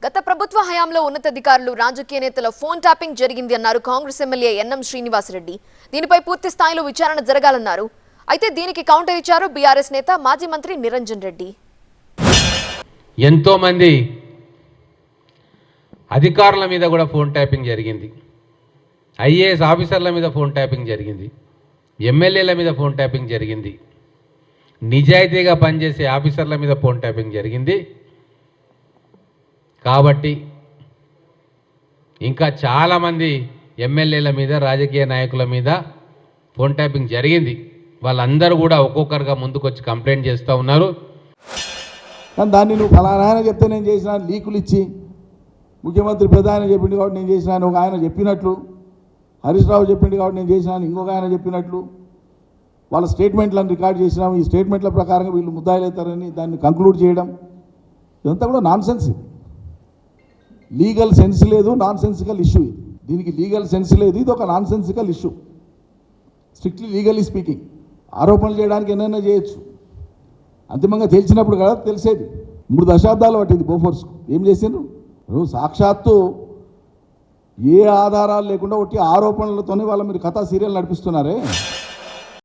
గత ప్రభుత్వ హయాంలో ఉన్నతాధికారులు రాజకీయ నేతల ఫోన్ ట్యాపింగ్ జరిగింది అన్నారు కాంగ్రెస్ ఎమ్మెల్యే ఎన్ఎం శ్రీనివాసరెడ్డి. దీనిపై పూర్తి స్థాయిలో విచారణ జరగాలన్నారు. అయితే దీనికి కౌంటర్ ఇచ్చారు బీఆర్ఎస్ నేత మాజీ మంత్రి నిరంజన్ రెడ్డి. ఎంతో మంది అధికారుల మీద కూడా ఫోన్ ట్యాపింగ్ జరిగింది. ఐఏఎస్ ఆఫీసర్ల మీద ఫోన్ ట్యాపింగ్ జరిగింది. ఎమ్మెల్యేల మీద ఫోన్ ట్యాపింగ్ జరిగింది. నిజాయితీగా పనిచేసే ఆఫీసర్ల మీద ఫోన్ ట్యాపింగ్ జరిగింది. కాబట్టి ఇంకా చాలామంది ఎమ్మెల్యేల మీద రాజకీయ నాయకుల మీద ఫోన్ ట్యాపింగ్ జరిగింది. వాళ్ళందరూ కూడా ఒక్కొక్కరుగా ముందుకొచ్చి కంప్లైంట్ చేస్తూ ఉన్నారు. దాన్ని నువ్వు ఫలానా ఆయన చెప్తే నేను చేసిన లీకులు ఇచ్చి ముఖ్యమంత్రి ప్రధాని చెప్పింది కాబట్టి నేను చేసినాను ఒక ఆయన చెప్పినట్లు, హరీష్ రావు చెప్పింది కాబట్టి నేను చేసినాను ఇంకొక ఆయన చెప్పినట్లు వాళ్ళ స్టేట్మెంట్లను రికార్డ్ చేసినాము. ఈ స్టేట్మెంట్ల ప్రకారంగా వీళ్ళు ముద్దాయిలు అవుతారని దాన్ని కంక్లూడ్ చేయడం ఇదంతా కూడా నాన్ సెన్స్. ఇది లీగల్ సెన్స్ లేదు, నాన్ సెన్సికల్ ఇష్యూ. ఇది దీనికి లీగల్ సెన్స్ లేదు, ఇది ఒక non sensical issue. Strictly legally speaking ఆరోపణలు చేయడానికి ఎన్నైనా చేయొచ్చు, అంతిమంగా తెలిసినప్పుడు కదా తెలిసేది. 3 దశాబ్దాలు పట్టింది బోఫోర్స్కు. ఏం చేసిండ్రు? సాక్షాత్తు ఏ ఆధారాలు లేకుండా ఒట్టి ఆరోపణలతోనే వాళ్ళ మీరు కథా సీరియల్ నడిపిస్తున్నారే.